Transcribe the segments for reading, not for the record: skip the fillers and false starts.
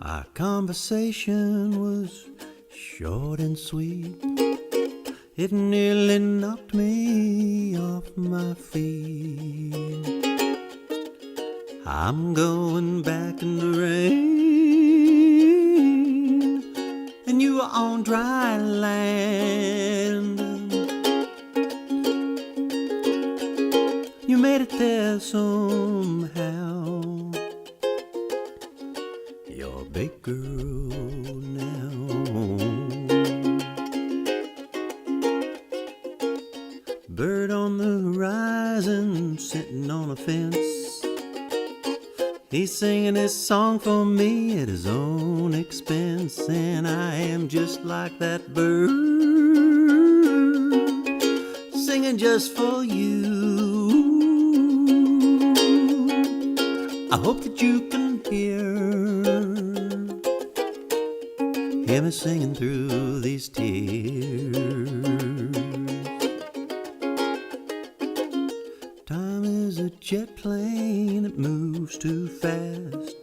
Our conversation was short and sweet. It nearly knocked me off my feet. I'm going back in the rain, and you are on dry land. You made it there somehow. You're a big girl now. Bird on the horizon, sitting on a fence. He's singing this song for me at his own expense, and I am just like that bird, singing just for you. I hope that you can hear me singing through these tears. Time is a jet plane, it moves too fast.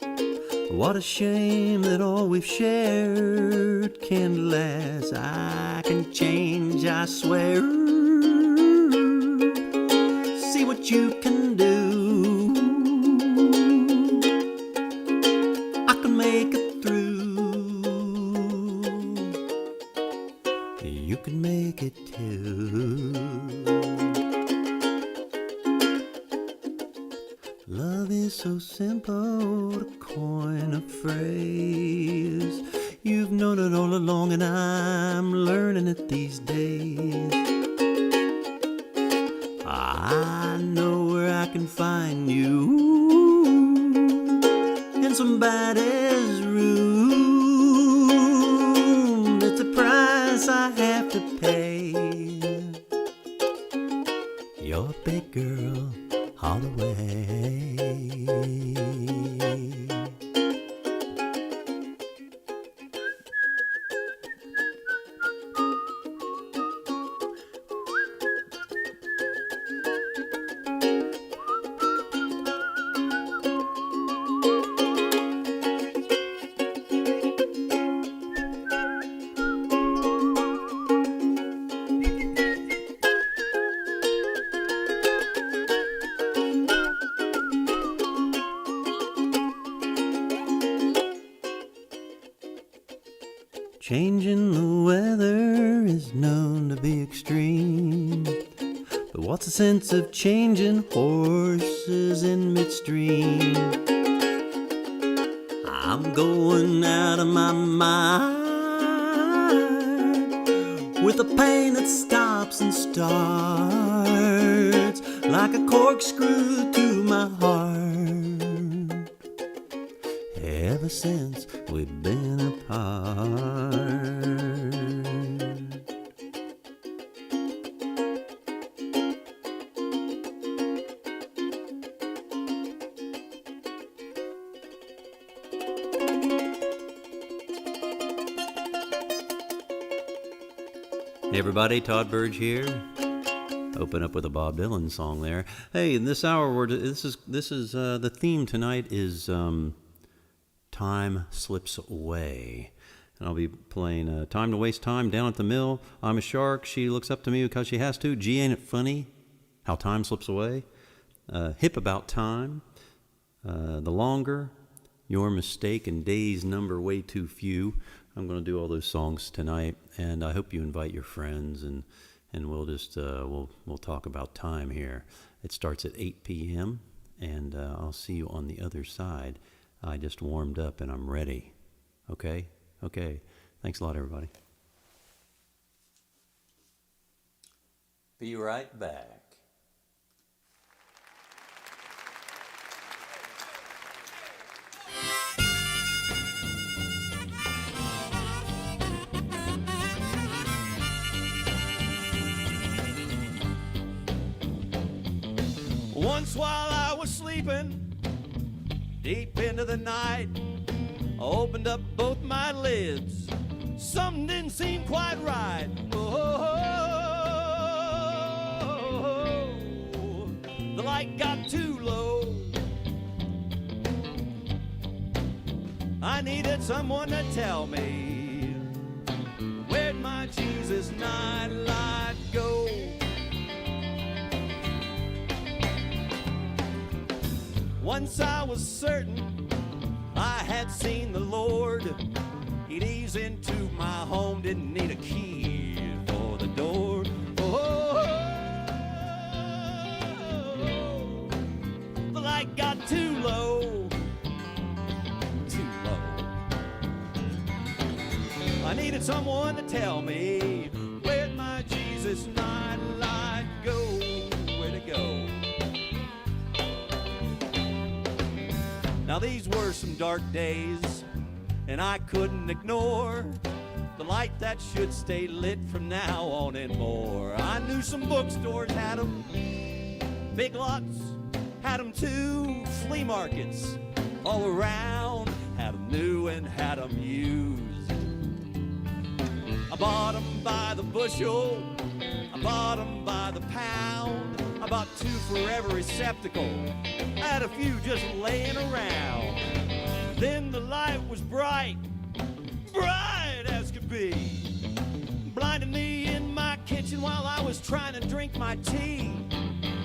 What a shame that all we've shared can't last. I can change, I swear. See what you can do. I can make it through. You can make it too. Love is so simple to coin a phrase. You've known it all along, and I'm learning it these days. I know where I can find you in somebody's room. It's a price I have to pay. You're a big girl all the way. Changing the weather is known to be extreme, but what's the sense of changing horses in midstream? I'm going out of my mind with a pain that stops and starts like a corkscrew to my heart. Ever since we've been apart. Hey everybody, Todd Burge here. Open up with a Bob Dylan song there. Hey, in this hour, this is the theme tonight is Time Slips Away. And I'll be playing Time to Waste Time, Down at the Mill, I'm a Shark, She Looks Up to Me Because She Has to, Gee, Ain't It Funny, How Time Slips Away, Hip About Time, The Longer, Your Mistake, and Days Number Way Too Few. I'm going to do all those songs tonight, and I hope you invite your friends, and we'll just we'll talk about time here. It starts at 8 p.m. and I'll see you on the other side. I just warmed up and I'm ready. Okay? Okay. Thanks a lot, everybody. Be right back. Once while I was sleeping, deep into the night, I opened up both my lids. Something didn't seem quite right. Oh, the light got too low. I needed someone to tell me, where'd my Jesus night light go? Once I was certain I had seen the Lord. He'd ease into my home, didn't need a key for the door. Oh, the light got too low, too low. I needed someone to tell me, where'd my Jesus night light go? Where'd it go? Now these were some dark days, and I couldn't ignore the light that should stay lit from now on and more. I knew some bookstores had them, Big Lots had them too, flea markets all around had them new and had them used. I bought them by the bushel, I bought them by the pound, I bought 2 for every receptacle, I had a few just laying around. Then the light was bright, bright as could be, blinding me in my kitchen while I was trying to drink my tea.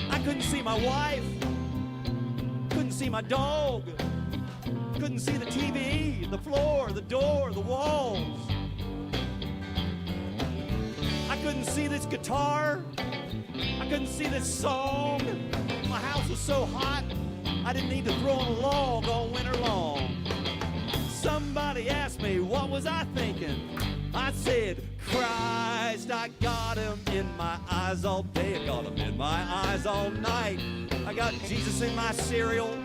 I couldn't see my wife, couldn't see my dog, couldn't see the TV, the floor, the door, the walls. I couldn't see this guitar, I couldn't see this song. My house was so hot, I didn't need to throw on a log all winter long. Somebody asked me, what was I thinking? I said, Christ, I got him in my eyes all day, I got him in my eyes all night. I got Jesus in my cereal,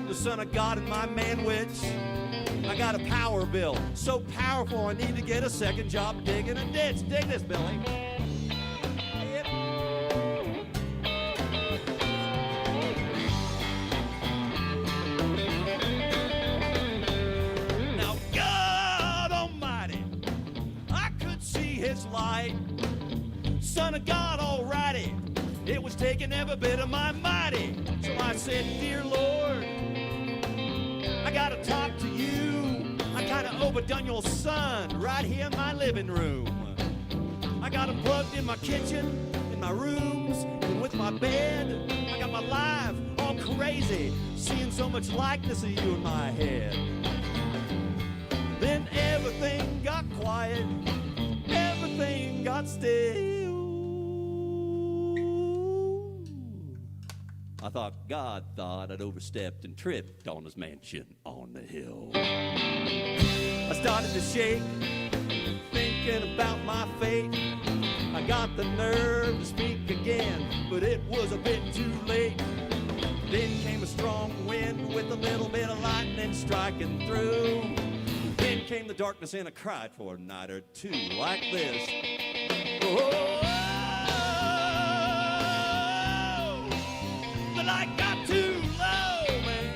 the Son of God in my manwich. I got a power bill, so powerful I need to get a second job digging a ditch. Dig this, Billy. Yep. Now, God Almighty, I could see His light. Son of God, alrighty, it was taking every bit of my mighty. So I said, dear Lord, I gotta talk to you. I kinda overdone your son right here in my living room. I got him plugged in my kitchen, in my rooms, and with my bed. I got my life all crazy, seeing so much likeness of you in my head. Then everything got quiet, everything got still. I thought God thought I'd overstepped and tripped on His mansion on the hill. I started to shake, thinking about my fate. I got the nerve to speak again, but it was a bit too late. Then came a strong wind with a little bit of lightning striking through. Then came the darkness and I cried for a night or two like this. Oh, the light got too low, man.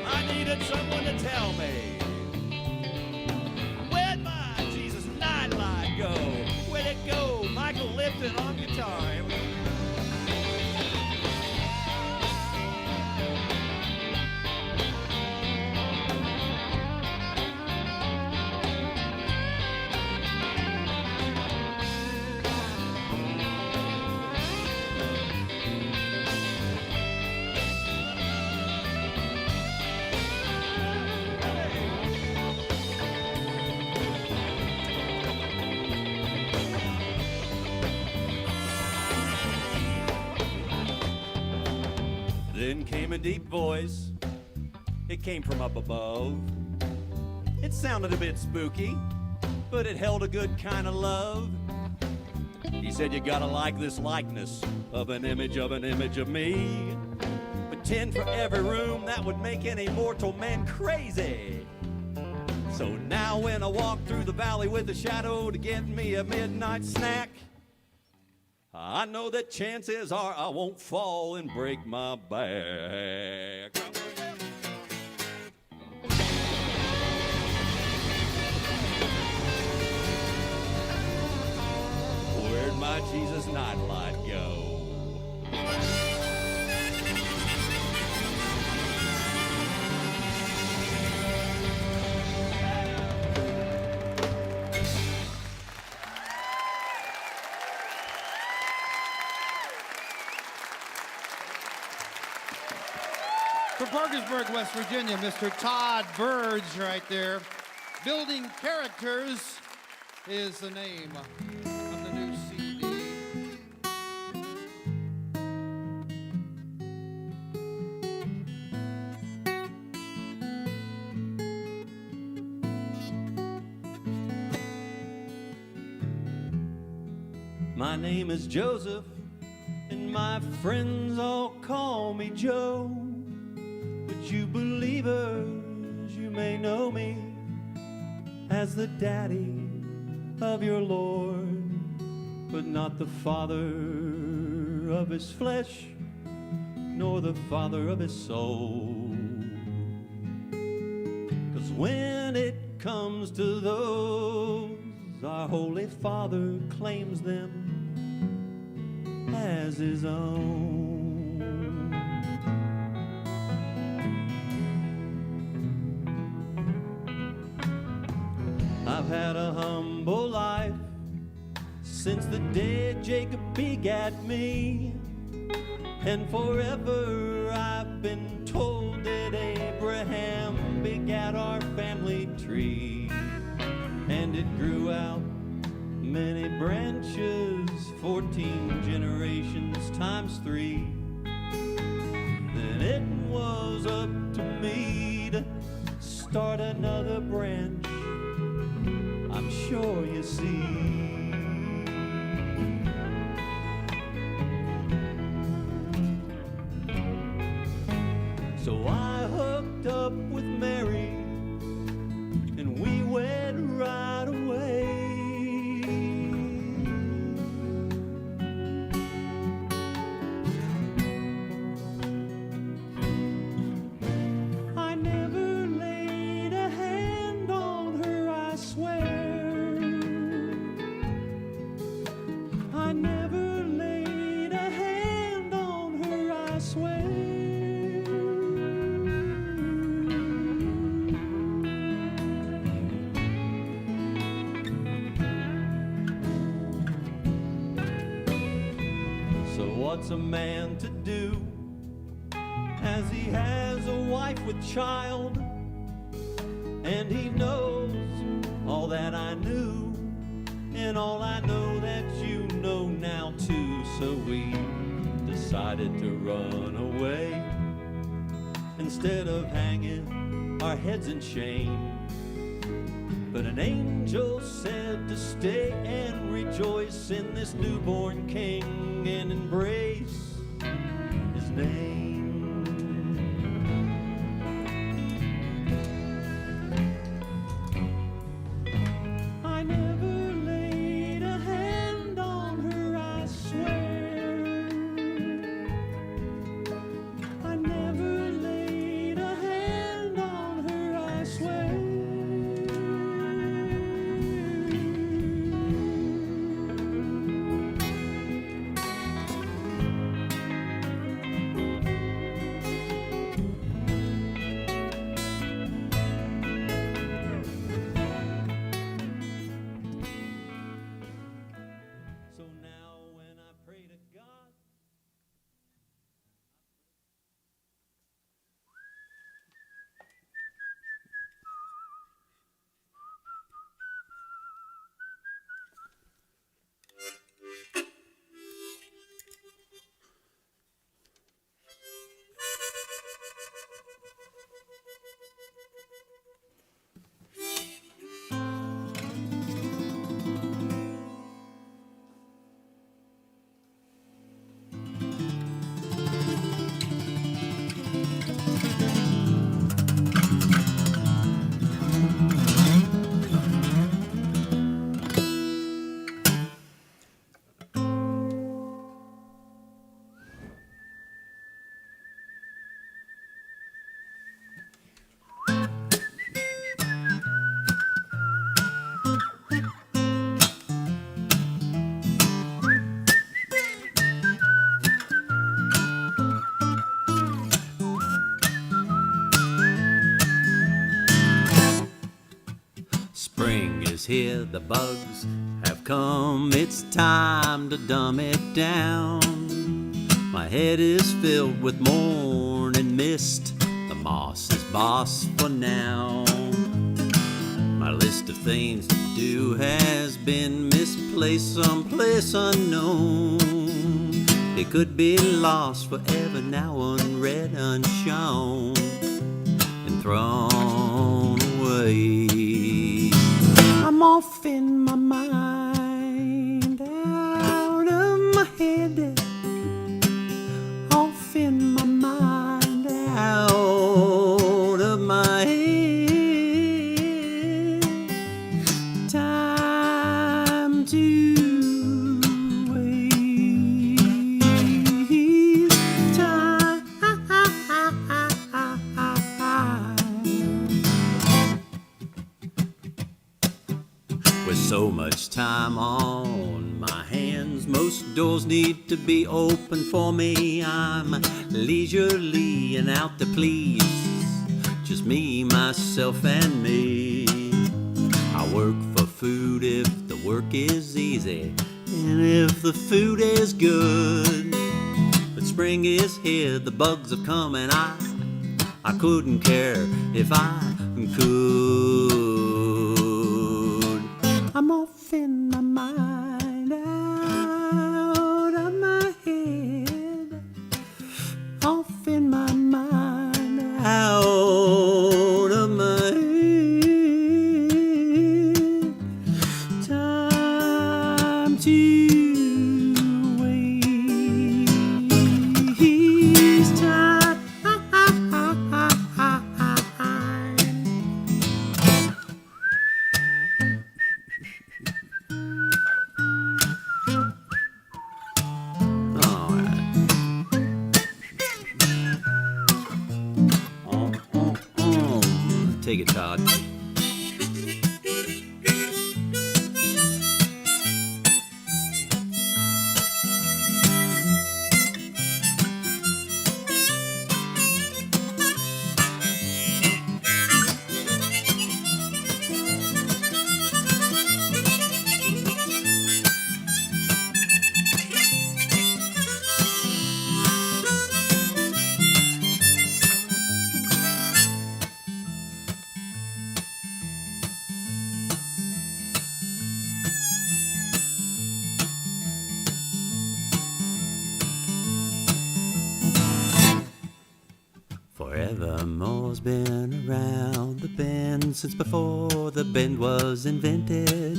I needed someone to tell me, where'd my Jesus nightlight go? Where'd it go? Michael Lipton on guitar. Here we go. Then came a deep voice. It came from up above. It sounded a bit spooky, but it held a good kind of love. He said, you gotta like this likeness of an image of me. But 10 for every room, that would make any mortal man crazy. So now when I walk through the valley with a shadow to get me a midnight snack, I know that chances are I won't fall and break my back. Where'd my Jesus nightlight go? From Parkersburg, West Virginia, Mr. Todd Burge right there. Building Characters is the name of the new CD. My name is Joseph, and my friends all call me Joe. But you believers, you may know me as the daddy of your Lord, but not the father of his flesh, nor the father of his soul. 'Cause when it comes to those, our Holy Father claims them as his own. I've had a humble life since the day Jacob begat me, and forever I've been told that Abraham begat our family tree, and it grew out many branches, 14 generations times 3. Then it was up to me to start another branch, I'm sure you see. So I hooked up with Mary, and we wed right away. I never laid a hand on her, I swear. I never laid a hand on her, I swear. So what's a man to do as he has a wife with child, and he knows all that I knew, and all I know that you know now too. So we decided to run away instead of hanging our heads in shame. But an angel said to stay and rejoice in this newborn king and embrace his name. I never laid a hand on her, I swear. I never laid a hand on her, I swear. is here, the bugs have come, it's time to dumb it down. My head is filled with morning mist, the moss is boss for now. My list of things to do has been misplaced someplace unknown. It could be lost forever now, unread, unshown, and thrown away. I'm off in my mind, out of my head. Off in my mind, out of my head. Time to waste time. With so much time on my hands, most doors need to be open for me. I'm leisurely and out to please, just me, myself, and me. I work for food if the work is easy, and if the food is good. But spring is here, the bugs have come, and I couldn't care if I could. I'm off in my mind, out of my head. Off in my mind, out of my head. Time to waste time. Take it, Todd. Forevermore's been around the bend since before the bend was invented.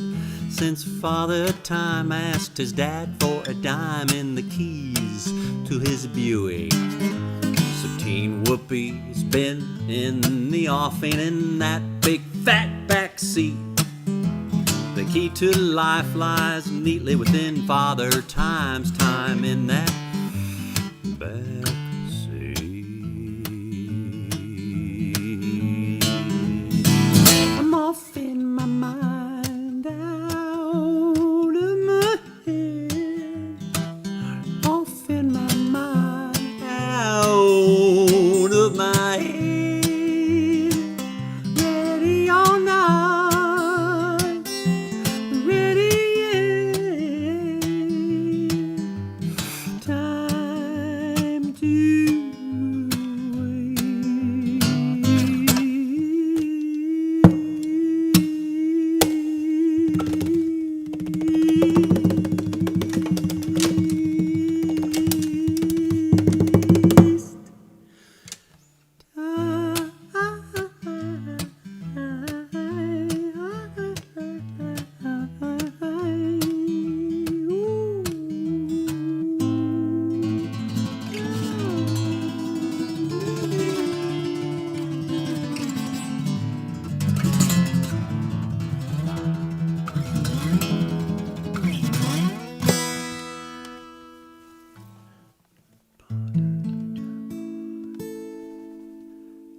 Since Father Time asked his dad for a dime in the keys to his Buick. So Teen Whoopi's been in the offing in that big fat back seat. The key to life lies neatly within Father Time's time in that back seat. I'm off in my mind, out of my head. Off in my mind, out of my head. Ready or not, ready, yeah. Time to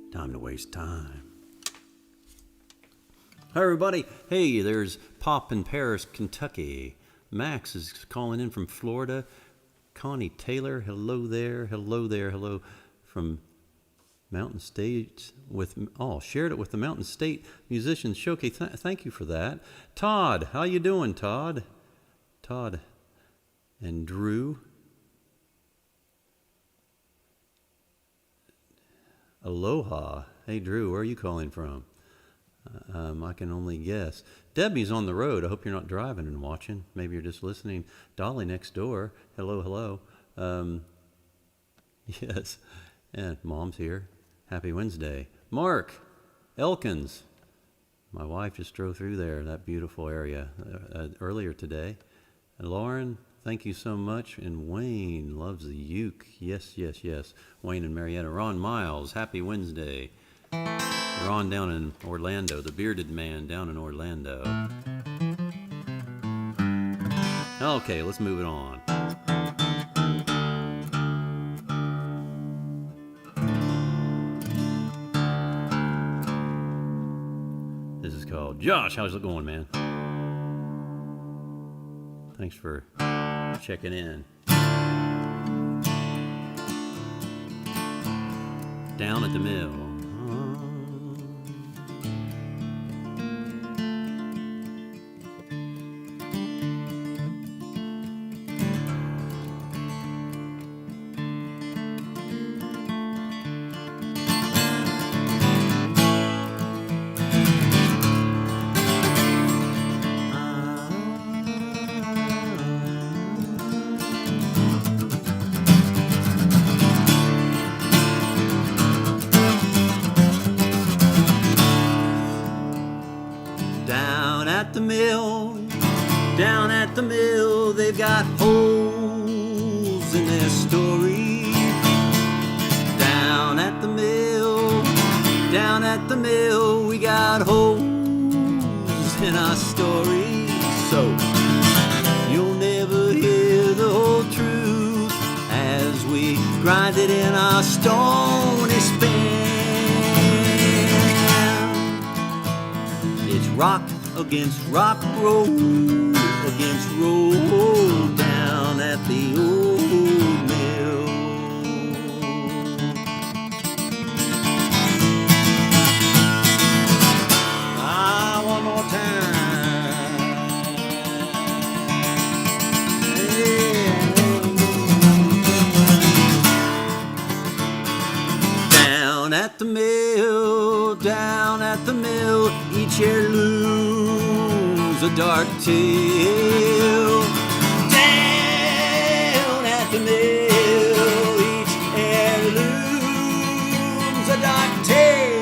time to waste time. Hi, everybody. Hey, there's Pop in Paris, Kentucky. Max is calling in from Florida. Connie Taylor, hello there, hello there, hello from Mountain State shared it with the Mountain State Musicians Showcase. Thank you for that. Todd, how you doing, Todd? Todd and Drew. Aloha. Hey, Drew, where are you calling from? I can only guess. Debbie's on the road. I hope you're not driving and watching. Maybe you're just listening. Dolly next door. Hello, hello. Yes. And Mom's here. Happy Wednesday. Mark Elkins. My wife just drove through there, that beautiful area, earlier today. And Lauren, thank you so much. And Wayne loves the uke. Yes, yes, yes. Wayne and Marietta. Ron Miles, happy Wednesday. Ron down in Orlando, the bearded man down in Orlando. Okay, let's move it on. This is called Josh. How's it going, man? Thanks for checking in. Down at the mill. Down at the mill, they've got holes in their story. Down at the mill, we got holes in our story. So you'll never hear the whole truth as we grind it in our stony span. It's rock against rock, roll against roll, down at the old mill. One more time. Down at the mill, each heirloom's a dark tale. Down at the mill, each heirloom's a dark tale.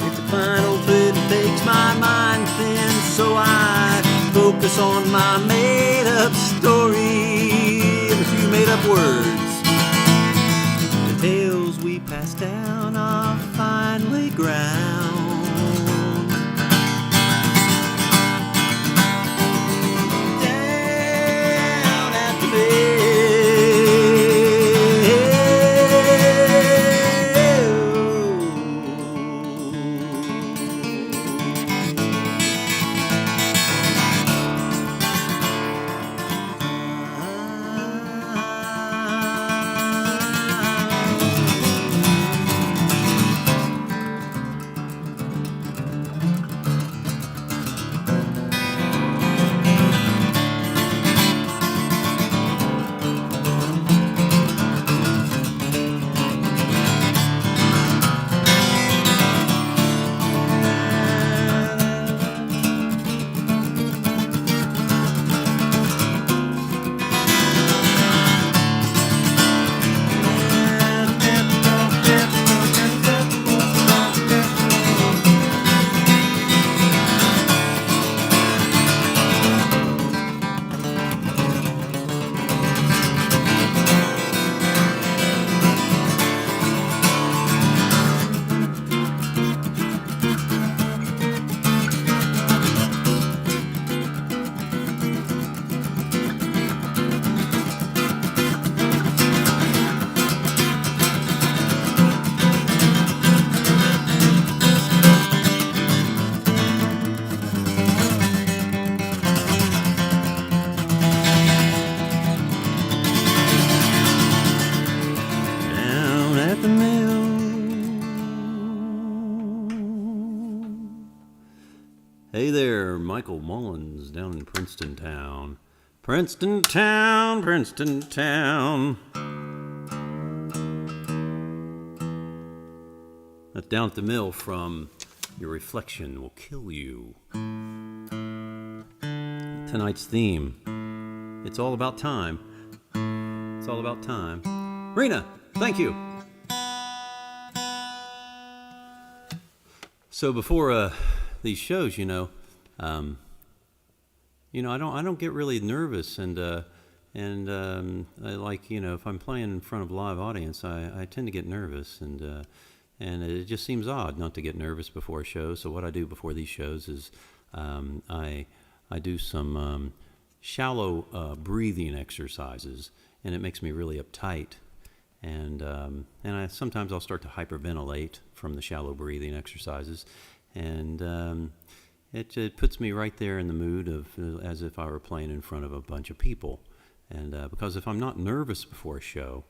It's a final fit that makes my mind thin, so I focus on my made-up story and a few made-up words. The tales we pass down are finally ground. Down at the Hey there, Michael Mullins down in Princeton Town. Princeton Town, Princeton Town. That's Down at the Mill from Your Reflection Will Kill You. Tonight's theme, it's all about time. It's all about time. Rena, thank you. So before these shows, I don't get really nervous, and I like, if I'm playing in front of a live audience, I tend to get nervous, and it just seems odd not to get nervous before a show. So what I do before these shows is I do some shallow breathing exercises, and it makes me really uptight. And sometimes I'll start to hyperventilate from the shallow breathing exercises, and it puts me right there in the mood of as if I were playing in front of a bunch of people. And because if I'm not nervous before a show,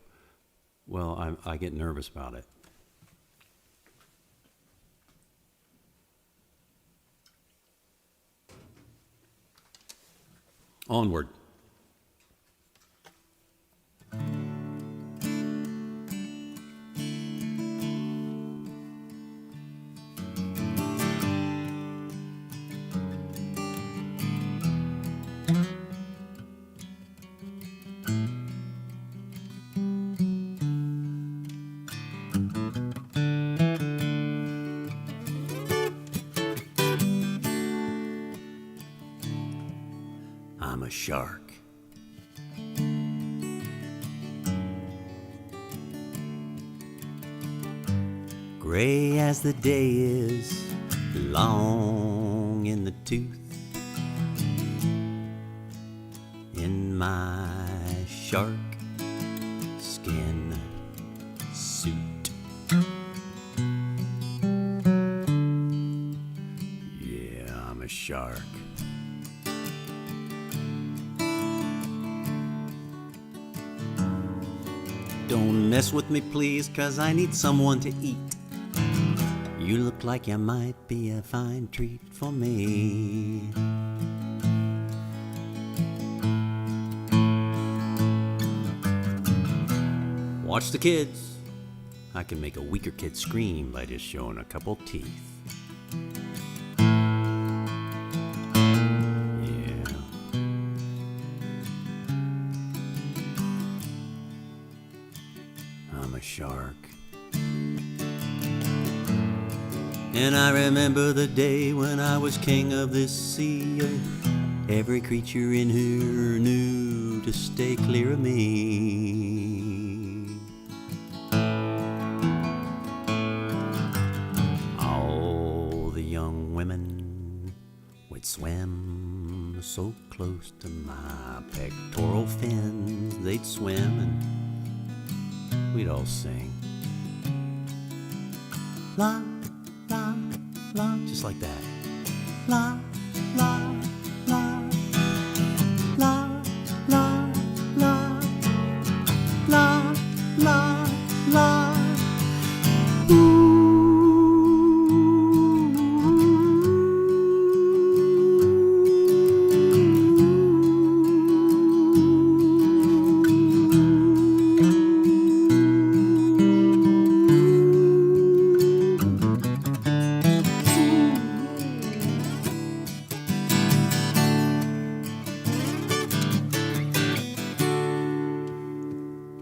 well, I get nervous about it. Onward. I'm a shark. Gray as the day is, long in the tooth. In my shark skin suit. Yeah, I'm a shark. Don't mess with me, please, 'cause I need someone to eat. You look like you might be a fine treat for me. Watch the kids. I can make a weaker kid scream by just showing a couple teeth. I'm a shark. And I remember the day when I was king of this sea. Every creature in her knew to stay clear of me. All the young women would swim so close to my pectoral fins. They'd swim and we'd all sing. La, la, la, just like that. La, la, la, la, la, la, la, la, la.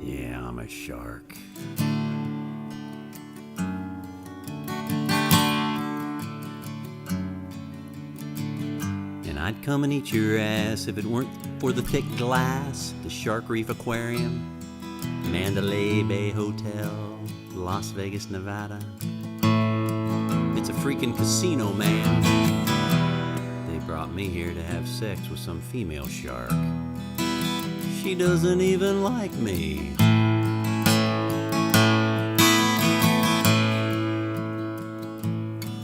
Yeah, I'm a shark. And I'd come and eat your ass if it weren't for the thick glass, the Shark Reef Aquarium, Mandalay Bay Hotel, Las Vegas, Nevada. It's a freaking casino, man. They brought me here to have sex with some female shark. She doesn't even like me.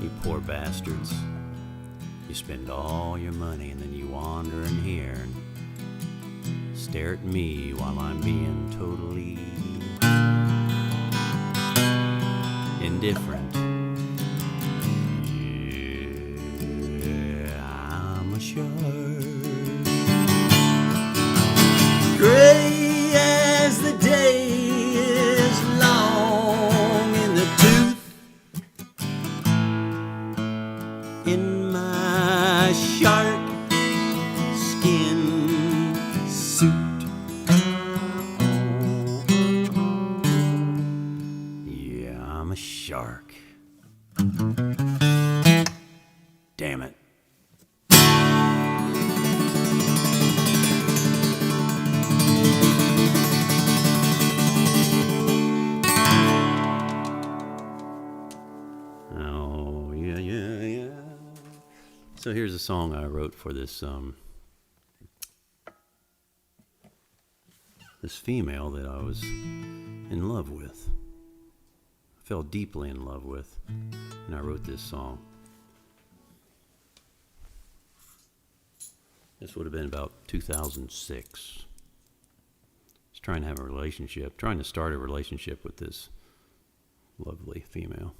You poor bastards. You spend all your money and then you wander in here and stare at me while I'm being totally indifferent. Yeah, in my shark skin suit. Yeah, I'm a shark. Damn it. Oh, yeah, yeah, yeah. So here's a song I wrote for this this female that I was in love with. I fell deeply in love with, and I wrote this song. This would have been about 2006. I was trying to have a relationship, trying to start a relationship with this lovely female.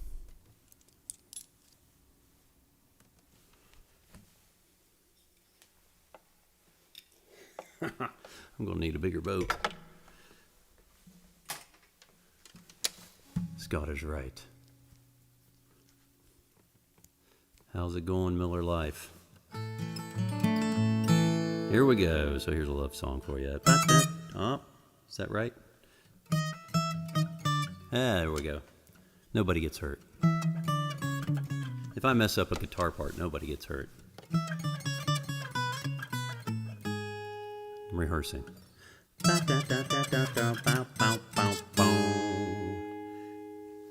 I'm going to need a bigger boat. Scott is right. How's it going, Miller Life? Here we go. So here's a love song for you. Oh, is that right? There we go. Nobody gets hurt. If I mess up a guitar part, nobody gets hurt. I'm rehearsing.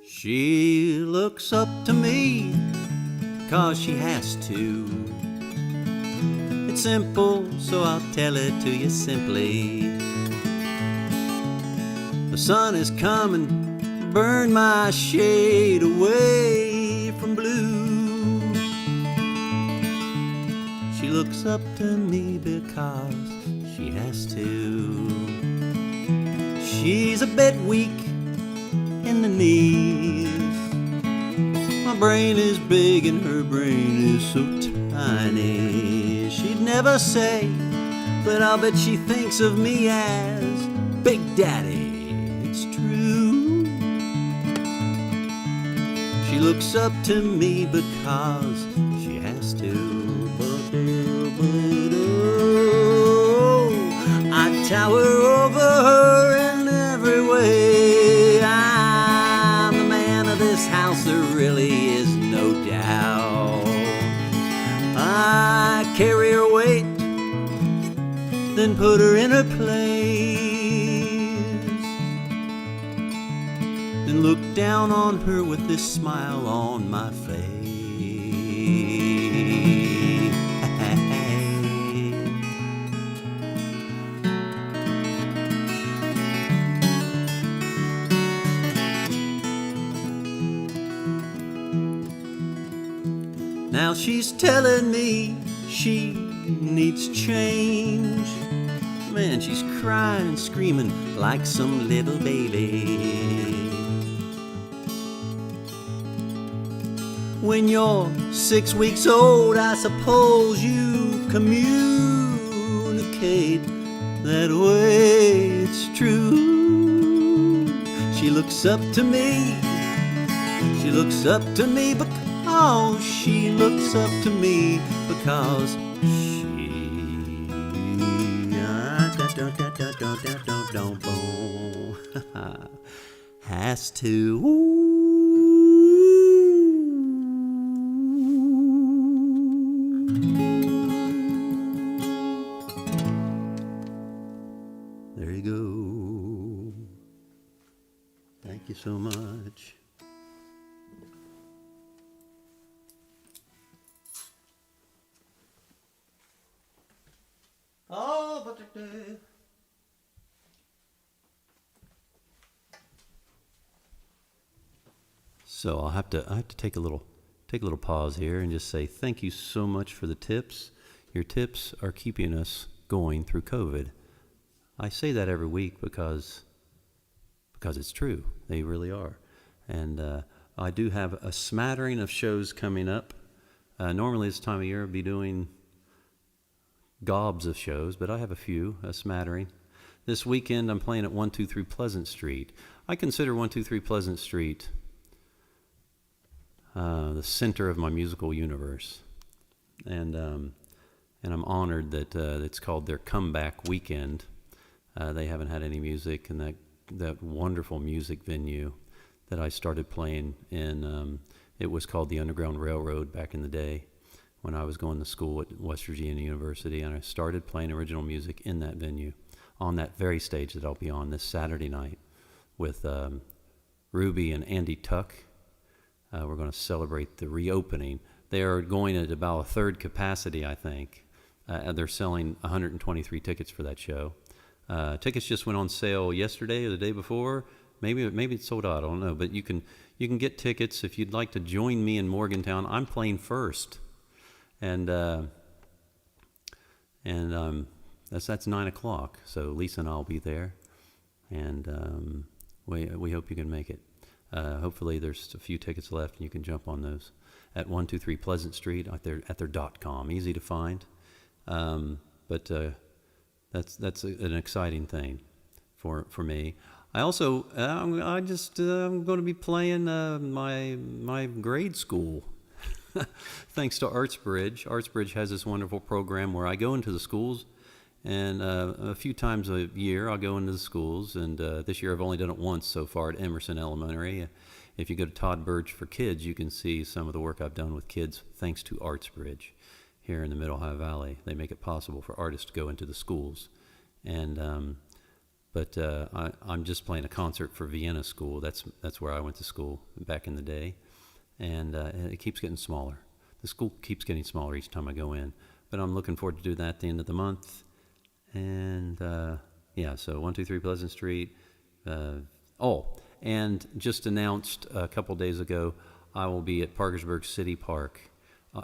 She looks up to me 'cause she has to. It's simple, so I'll tell it to you simply. The sun is coming, burn my shade away from blue. She looks up to me because she has to. She's a bit weak in the knees. My brain is big and her brain is so tiny. She'd never say, but I'll bet she thinks of me as Big Daddy. It's true. She looks up to me because she has to. I tower over her in every way. I'm the man of this house, there really is no doubt. I carry her weight, then put her in her place, then look down on her with this smile on my face. Now she's telling me she needs change. Man, she's crying and screaming like some little baby. When you're 6 weeks old, I suppose you communicate that way. It's true. She looks up to me. She looks up to me because she looks up to me because she has to. There you go. Thank you so much. Oh, but so I have to take a little pause here and just say thank you so much for the tips. Your tips are keeping us going through COVID. I say that every week because it's true. They really are. And I do have a smattering of shows coming up. Normally this time of year I'd be doing gobs of shows, but I have a smattering. This weekend I'm playing at 123 Pleasant Street. I consider 123 Pleasant Street the center of my musical universe. and I'm honored that it's called their comeback weekend. They haven't had any music, and that wonderful music venue that I started playing in, it was called the Underground Railroad back in the day when I was going to school at West Virginia University, and I started playing original music in that venue on that very stage that I'll be on this Saturday night with Ruby and Andy Tuck. We're going to celebrate the reopening. They are going at about a third capacity, I think. They're selling 123 tickets for that show. Tickets just went on sale yesterday or the day before. Maybe it's sold out. I don't know. But you can get tickets if you'd like to join me in Morgantown. I'm playing first, and that's 9:00. So Lisa and I'll be there, and we hope you can make it. Hopefully there's a few tickets left, and you can jump on those at 123 Pleasant Street at their .com. Easy to find, but that's an exciting thing for me. I also I'm going to be playing my grade school. Thanks to Artsbridge. Artsbridge has this wonderful program where I go into the schools, and a few times a year I'll go into the schools, and this year I've only done it once so far at Emerson Elementary. If you go to Todd Burge for Kids, you can see some of the work I've done with kids thanks to Artsbridge here in the Middle Ohio Valley. They make it possible for artists to go into the schools. And but I'm just playing a concert for Vienna School. That's where I went to school back in the day. And it keeps getting smaller. The school keeps getting smaller each time I go in. But I'm looking forward to do that at the end of the month. And so 123 Pleasant Street. And just announced a couple days ago, I will be at Parkersburg City Park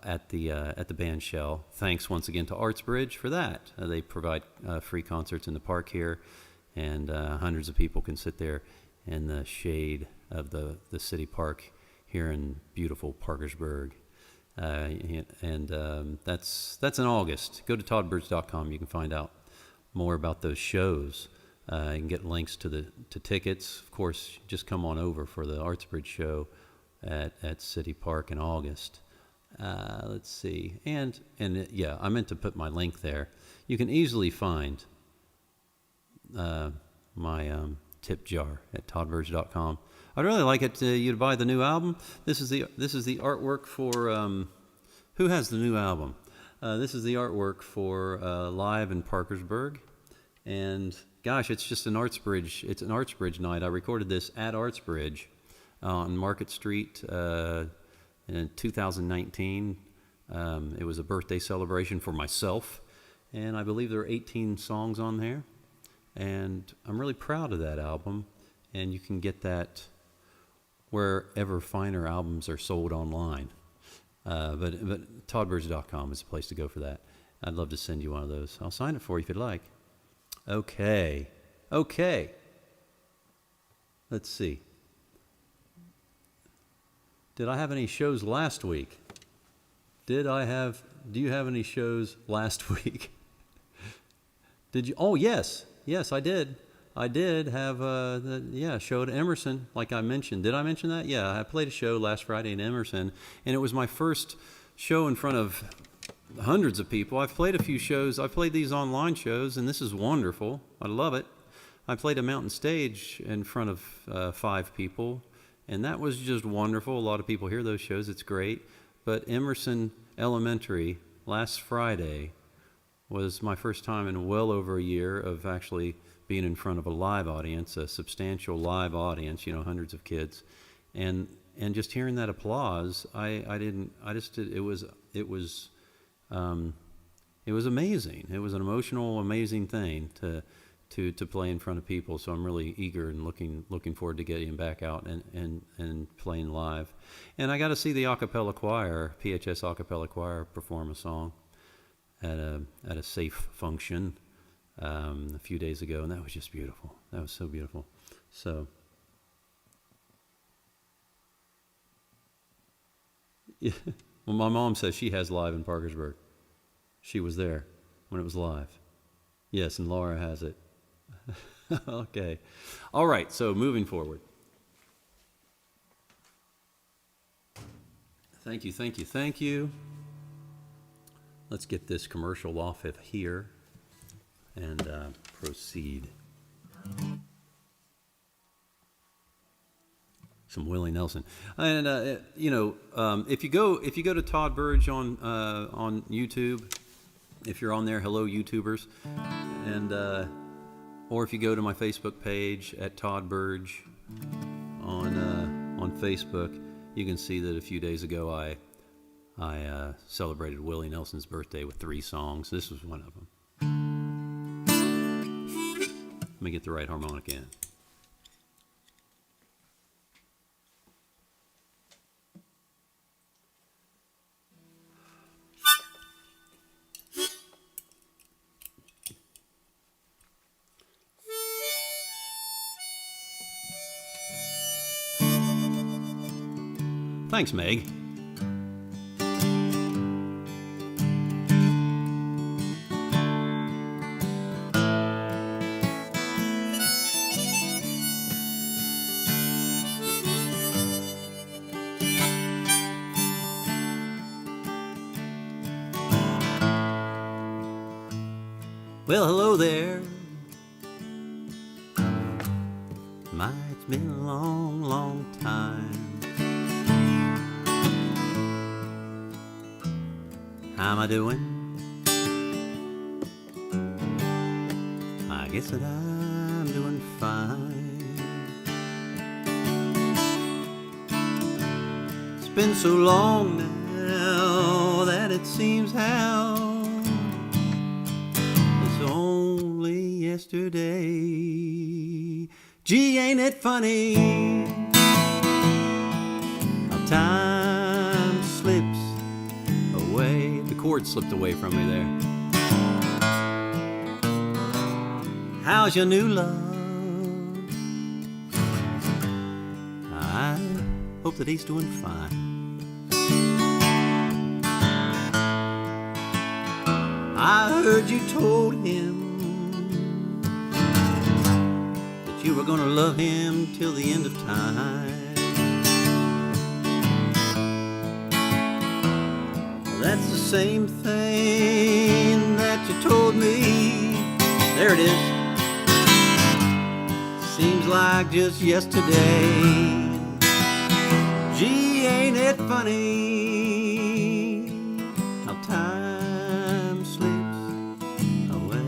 at the band shell. Thanks once again to Artsbridge for that. They provide free concerts in the park here, and hundreds of people can sit there in the shade of the city park here in beautiful Parkersburg. And that's in August. Go to toddburge.com. You can find out more about those shows. You can get links to tickets. Of course, just come on over for the Artsbridge show at City Park in August. Let's see. And I meant to put my link there. You can easily find my tip jar at toddburge.com. I'd really like you to buy the new album. This is the artwork for who has the new album. This is the artwork for Live in Parkersburg, and gosh, it's just an Artsbridge. It's an Artsbridge night. I recorded this at Artsbridge on Market Street in 2019. It was a birthday celebration for myself, and I believe there are 18 songs on there. And I'm really proud of that album, and you can get that wherever finer albums are sold online. But toddburge.com is the place to go for that. I'd love to send you one of those. I'll sign it for you if you'd like. Okay. Let's see. Did I have any shows last week? Do you have any shows last week? Did you? Oh, yes, I did. I did have a show at Emerson, like I mentioned. Did I mention that? Yeah, I played a show last Friday in Emerson, and it was my first show in front of hundreds of people. I've played a few shows. I've played these online shows, and this is wonderful. I love it. I played a mountain stage in front of 5 people, and that was just wonderful. A lot of people hear those shows. It's great. But Emerson Elementary last Friday was my first time in well over a year of actually being in front of a live audience, a substantial live audience, hundreds of kids, and just hearing that applause, it was amazing. It was an emotional, amazing thing to play in front of people. So I'm really eager and looking forward to getting back out and playing live. And I got to see the PHS a cappella choir perform a song at a safe function a few days ago, and that was just beautiful. That was so beautiful. So, yeah. Well, my mom says she has Live in Parkersburg. She was there when it was live. Yes, and Laura has it. Okay. All right, so moving forward. Thank you. Let's get this commercial off of here and proceed. Some Willie Nelson, and if you go to Todd Burge on YouTube, if you're on there, hello YouTubers, and or if you go to my Facebook page at Todd Burge on Facebook, you can see that a few days ago I celebrated Willie Nelson's birthday with 3 songs. This was one of them. Let me get the right harmonic in. Thanks, Meg. Well, hello there. It's been a long, long time. How am I doing? I guess that I'm doing fine. It's been so long now that it seems how it's only yesterday. Gee, ain't it funny how time slips away? The cord slipped away from me there. How's your new love? I hope that he's doing fine. I heard you told him that you were gonna love him till the end of time. That's the same thing that you told me. There it is. Seems like just yesterday. Gee, ain't it funny how time slips away?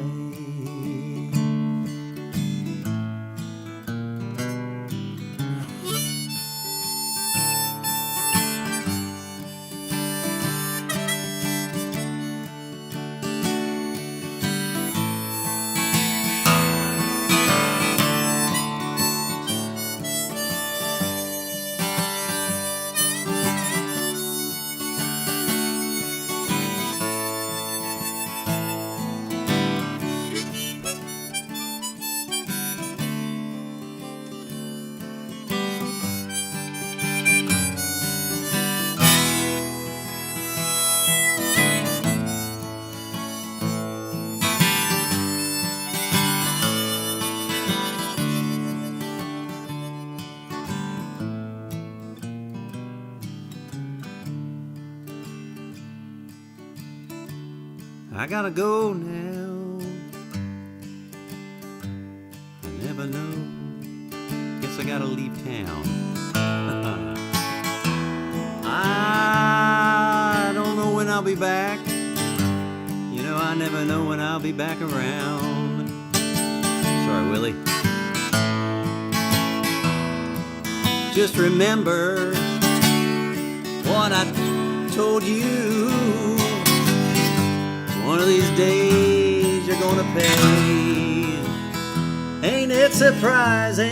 I gotta go now. I never know. Guess I gotta leave town. I don't know when I'll be back. You know, I never know when I'll be back around. Sorry, Willie. Just remember what I told you. One of these days you're gonna pay. Ain't it surprising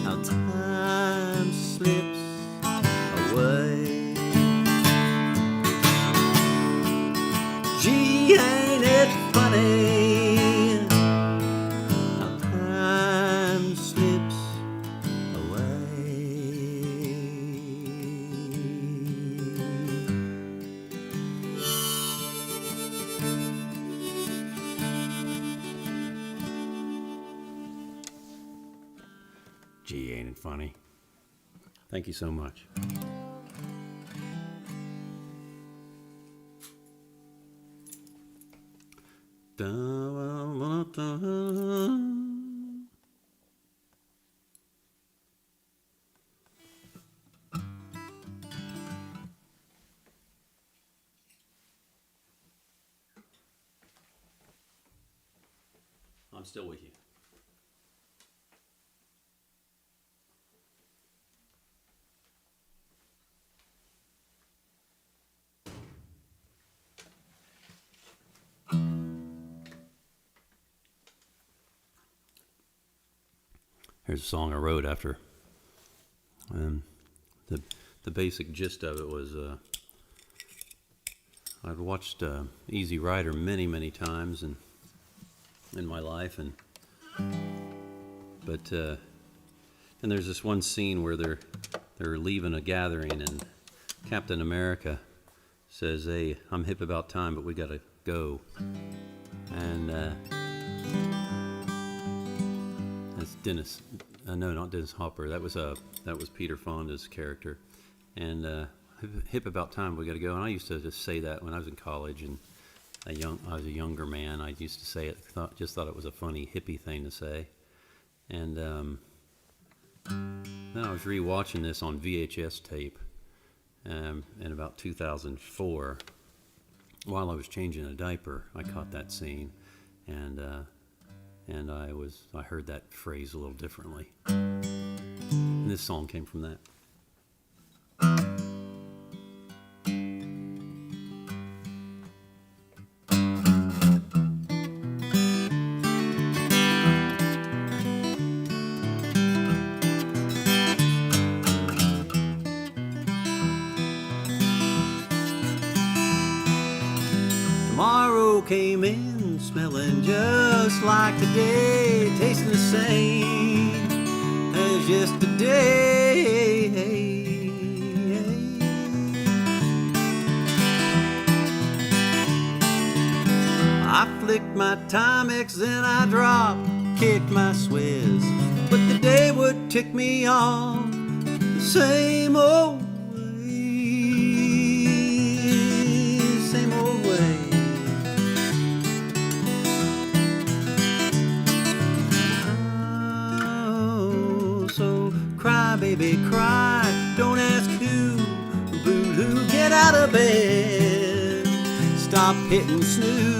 how time slips away? Gee, ain't it funny how time slips away? Gee, ain't it funny? Thank you so much. I'm still with you. Here's a song I wrote after. The basic gist of it was I'd watched Easy Rider many times in my life, and there's this one scene where they're leaving a gathering, and Captain America says, "Hey, I'm hip about time, but we gotta go." And that's Dennis. No, not Dennis Hopper. That was Peter Fonda's character. And hip about time, we got to go. And I used to just say that when I was in college, and I was a younger man. I used to say it. Just thought it was a funny hippie thing to say. And then I was rewatching this on VHS tape in about 2004. While I was changing a diaper, I caught that scene, and I heard that phrase a little differently. And this song came from that. Tomorrow came in smelling just like today, tasting the same as yesterday. I flicked my Timex, then I dropped, kicked my Swizz, but the day would tick me off the same old way, same old way. Oh, so cry, baby, cry, don't ask who, boo-hoo, get out of bed, stop hitting snooze.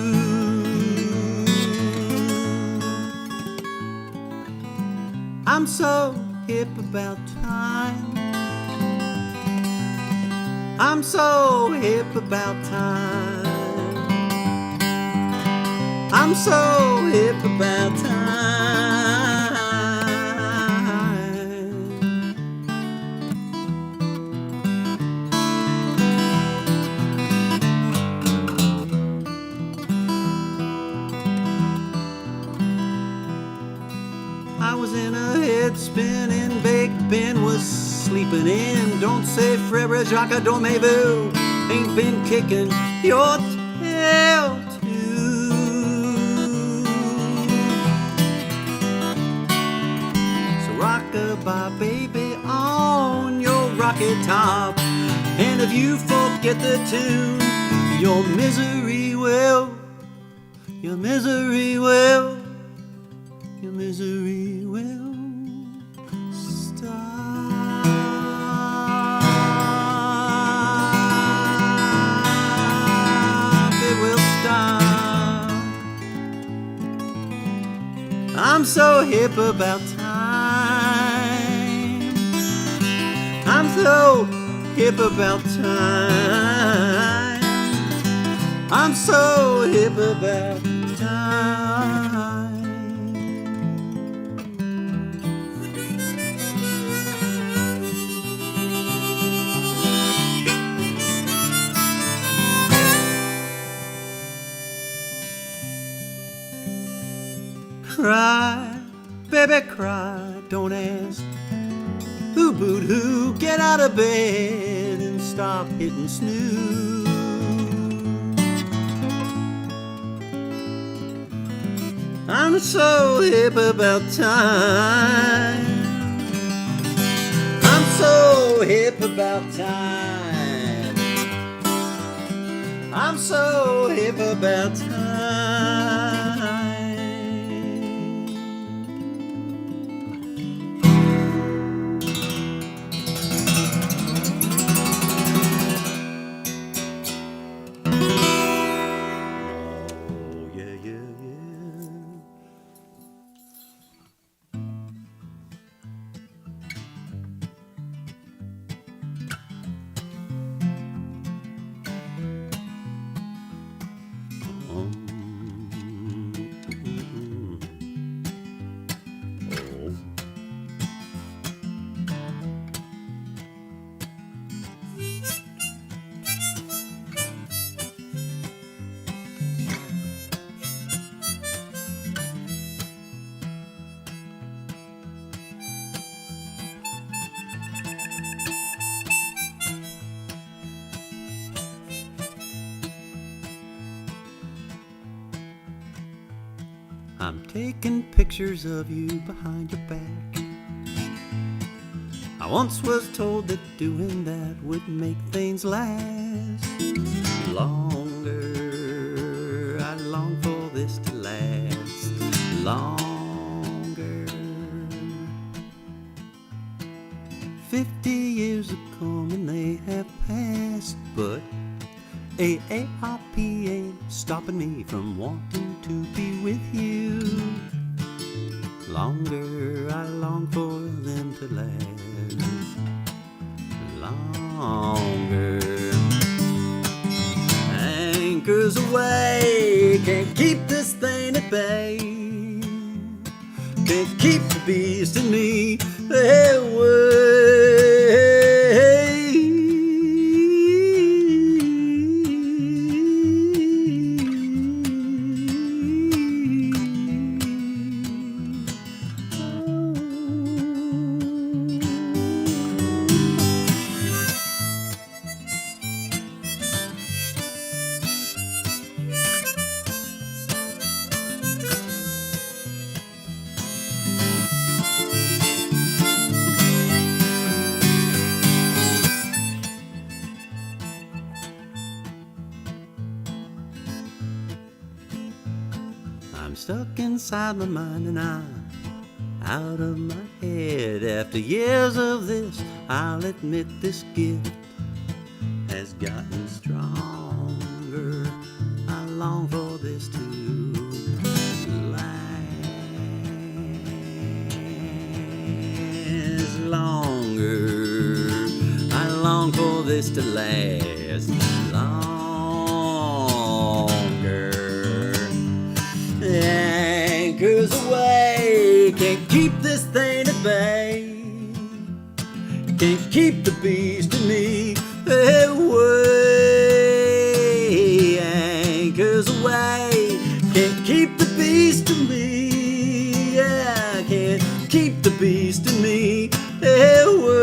I'm so hip about time. I'm so hip about time. I'm so hip about time. I was in a head spinning, Big Ben was sleeping in. Don't say Frere Jacques Domeville ain't been kicking your tail too. So rock-a-bye, baby, on your rocket top. And if you forget the tune, your misery will stop. It will stop. I'm so hip about time. I'm so hip about time. I'm so hip about time. Cry, baby, cry, don't ask who booed who, get out of bed and stop hitting snooze. I'm so hip about time. I'm so hip about time. I'm so hip about time. I'm taking pictures of you behind your back. I once was told that doing that would make things last longer. I long for this to last longer. 50 years have come and they have passed, but AARP ain't stopping me from wanting to be with you longer. I long for them to last longer. Anchors away, can't keep this thing at bay. Can't keep the beast in me away. I'm stuck inside my mind and I'm out of my head. After years of this, I'll admit this gift has gotten stronger. I long for this to last longer. I long for this to last longer. Anchors away, can't keep this thing at bay. Can't keep the beast in me away. Anchors away, can't keep the beast in me. Yeah, can't keep the beast in me away.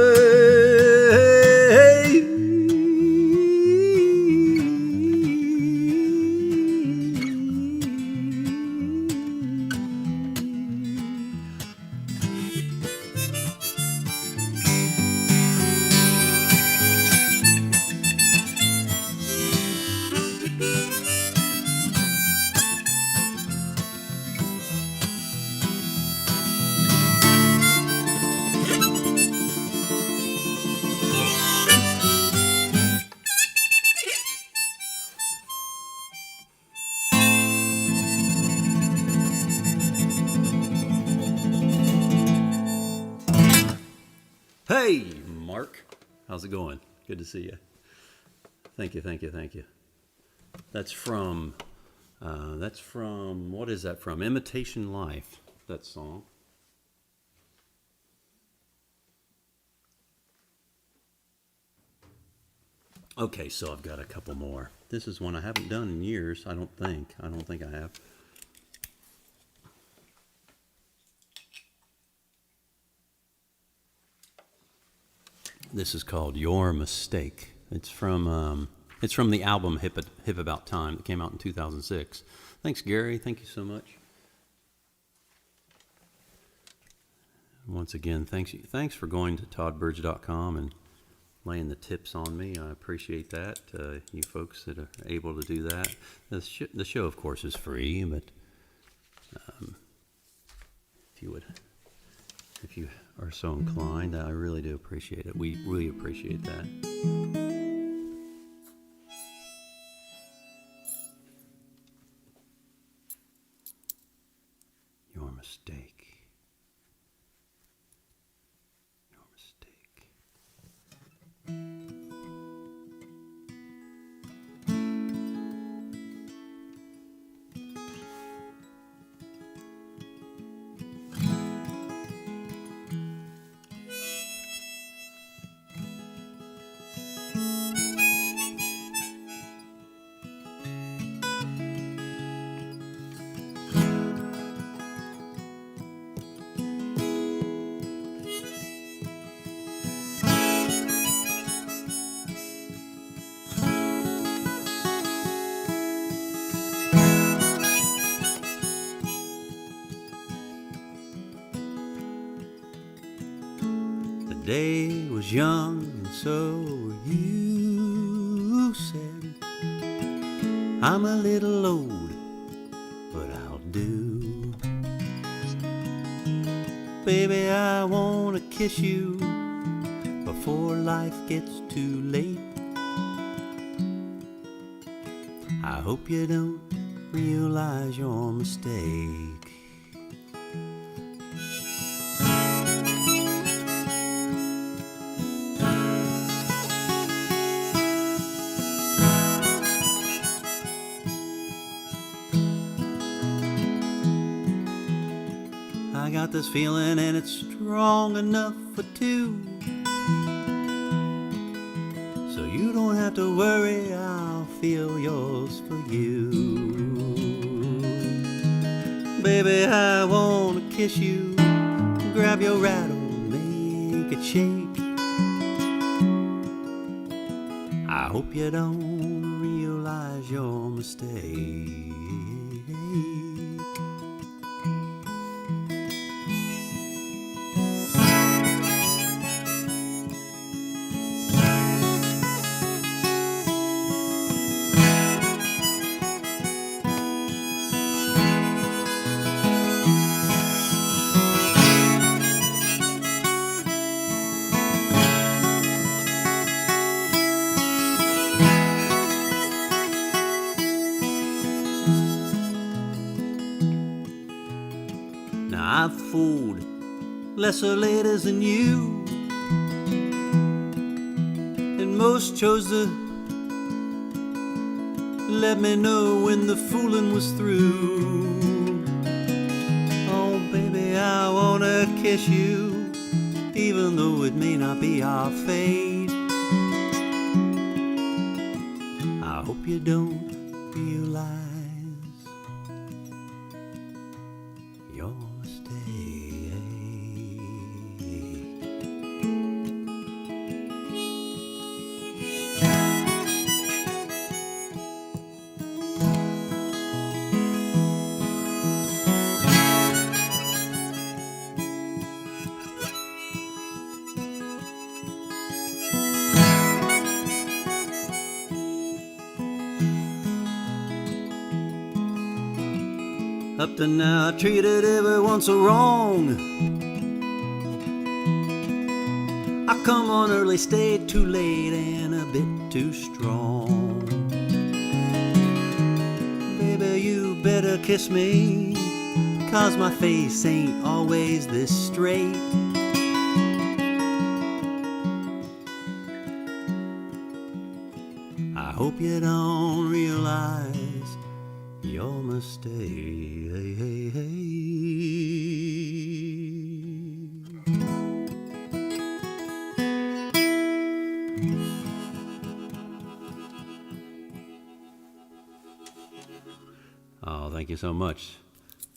Hey, Mark. How's it going? Good to see you. Thank you. That's from, what is that from? Imitation Life, that song. Okay, so I've got a couple more. This is one I haven't done in years, I don't think. I don't think I have. This is called Your Mistake. It's from the album Hip About Time that came out in 2006. Thanks, Gary. Thank you so much. Once again, thanks for going to toddburge.com and laying the tips on me. I appreciate that. You folks that are able to do that. The show, of course, is free, but if you are so inclined, I really do appreciate it. We really appreciate that. Your mistake. Your mistake. was young and so were you. Said, I'm a little old, but I'll do. Baby, I wanna kiss you before life gets too late. I hope you don't realize your mistake. I got this feeling and it's strong enough for two. So you don't have to worry, I'll feel yours for you. Baby, I wanna kiss you, grab your rattle, make it shake. I hope you don't realize your mistake. Now I've fooled lesser ladies than you, and most chose to let me know when the fooling was through. Oh baby, I wanna kiss you, even though it may not be our fate. I hope you don't realize your mistake. Up to now I treated everyone so wrong. I come on early, stayed too late, and a bit too strong. Baby, you better kiss me, 'cause my face ain't always this straight. I hope you don't realize your mistake. Oh, thank you so much.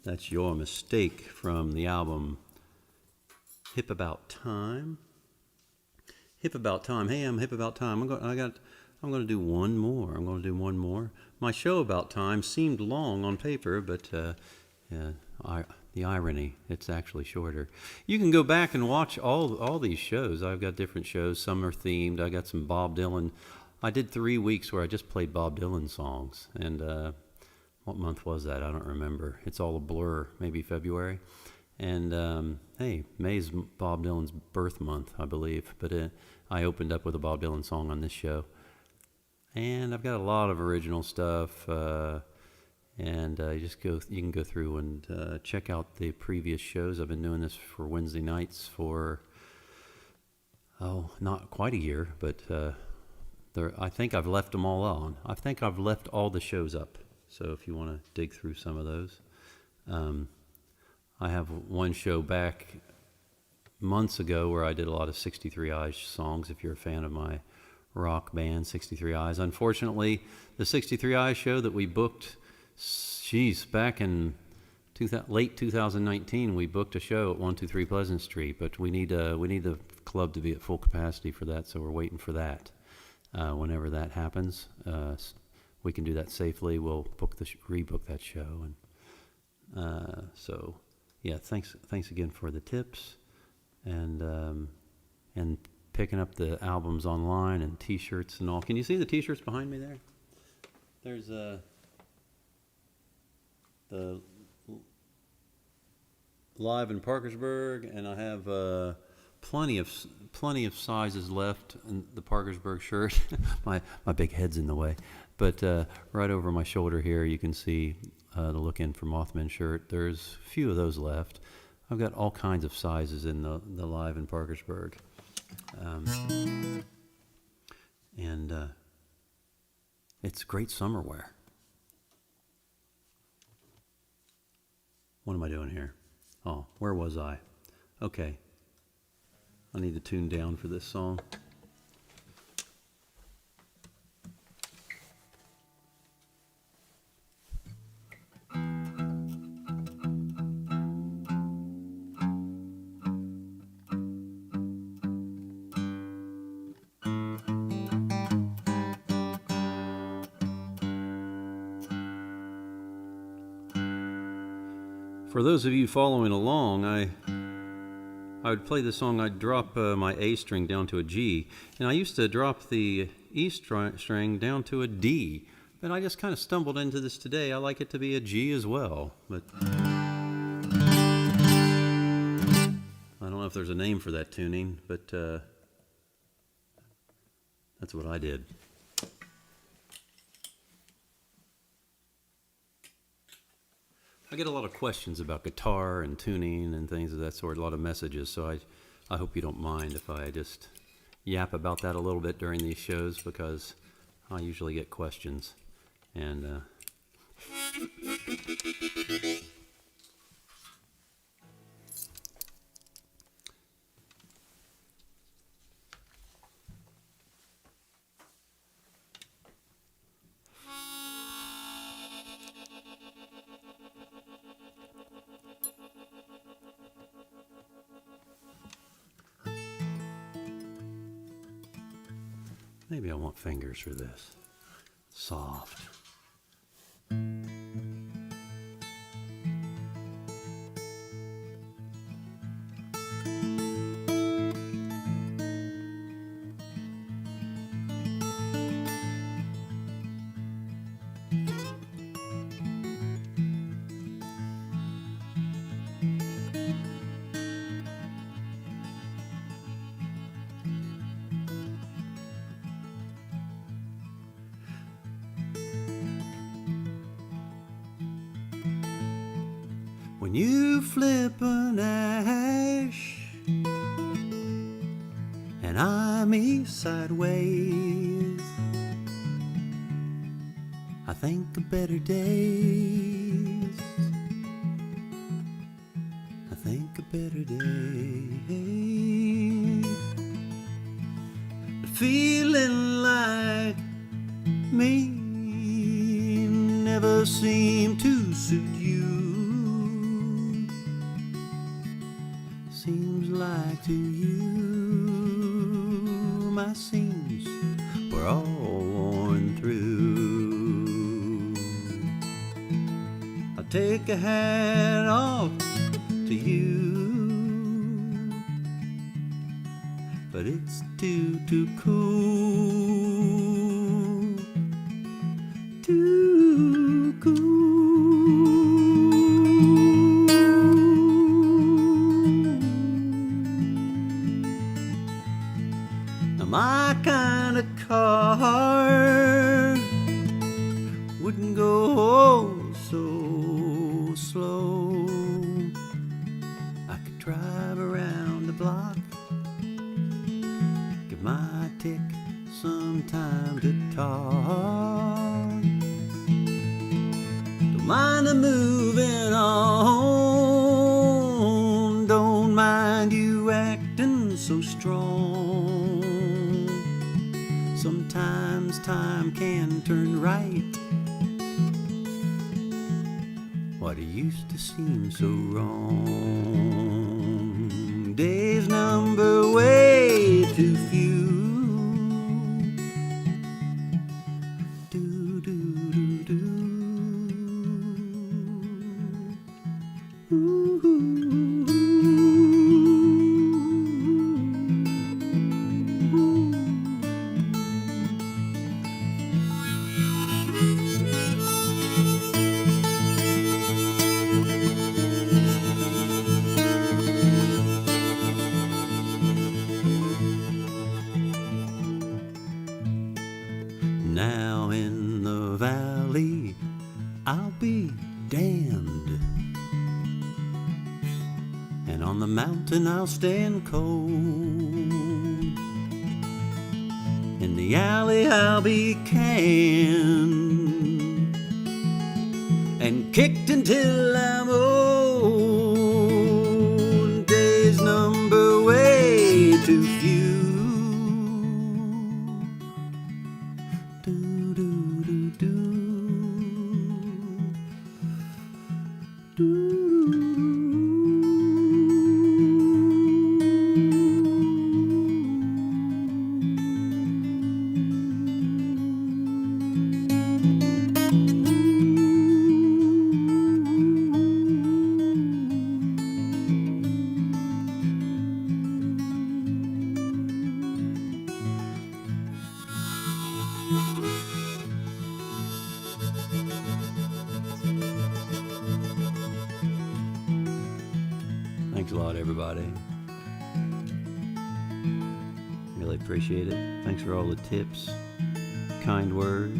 That's Your Mistake from the album Hip About Time. Hip About Time. Hey, I'm hip about time. I'm going to do one more. I'm going to do one more. My show about time seemed long on paper, but the irony, it's actually shorter. You can go back and watch all these shows. I've got different shows. Some are themed. I got some Bob Dylan. I did 3 weeks where I just played Bob Dylan songs. And what month was that? I don't remember. It's all a blur. Maybe February. And hey, May's Bob Dylan's birth month, I believe. But I opened up with a Bob Dylan song on this show. And I've got a lot of original stuff, and you can go through and check out the previous shows. I've been doing this for Wednesday nights for not quite a year, but I think I've left them all on. I think I've left all the shows up. So if you want to dig through some of those, I have one show back months ago where I did a lot of 63 Eyes songs. If you're a fan of my rock band 63 Eyes. Unfortunately, the 63 Eyes show that we booked, back in late 2019, we booked a show at 123 Pleasant Street, but we need the club to be at full capacity for that, so we're waiting for that. Whenever that happens, we can do that safely. We'll rebook that show, and so yeah, thanks again for the tips, and picking up the albums online and T-shirts and all. Can you see the T-shirts behind me there? There's the live in Parkersburg, and I have plenty of sizes left in the Parkersburg shirt. my big head's in the way, but right over my shoulder here, you can see the Look In for Mothman shirt. There's a few of those left. I've got all kinds of sizes in the live in Parkersburg, and it's great summer wear. What am I doing here? Oh, where was I? Okay. I need to tune down for this song. For those of you following along, I would play the song. I'd drop my A string down to a G, and I used to drop the E string down to a D, but I just kind of stumbled into this today. I like it to be a G as well, but I don't know if there's a name for that tuning, but that's what I did. I get a lot of questions about guitar and tuning and things of that sort, a lot of messages, so I hope you don't mind if I just yap about that a little bit during these shows, because I usually get questions. And maybe I want fingers for this. Soft. When you flip an ash and I'm east sideways, I think of better days. I think of better days. But feeling like me never seemed to suit you. Seems like to you my seams were all worn through. I'll take a hat off to you, but it's too cool, too cool. My kind of car wouldn't go so slow. I could drive around the block, give my tick some time to talk. Don't mind the moving on, don't mind you acting so strong. Sometimes time can turn right what used to seem so wrong. Days number way too few. Do do do do. Ooh. the valley, I'll be damned. And on the mountain I'll stand cold. In the alley I'll be canned and kicked until I'm old. Days number way too few. Do, do, do, do. Do. Thanks a lot, everybody. Really appreciate it. Thanks for all the tips, kind words.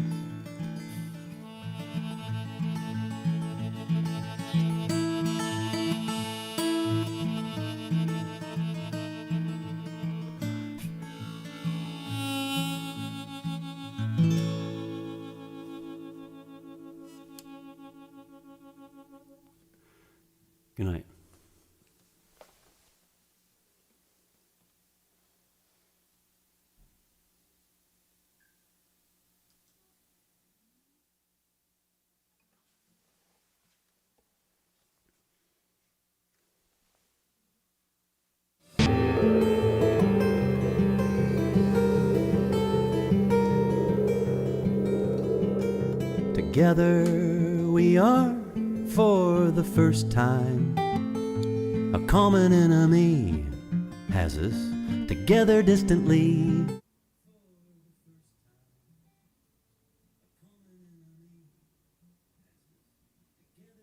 Good night. Together we are for the first time. A common enemy has us together distantly.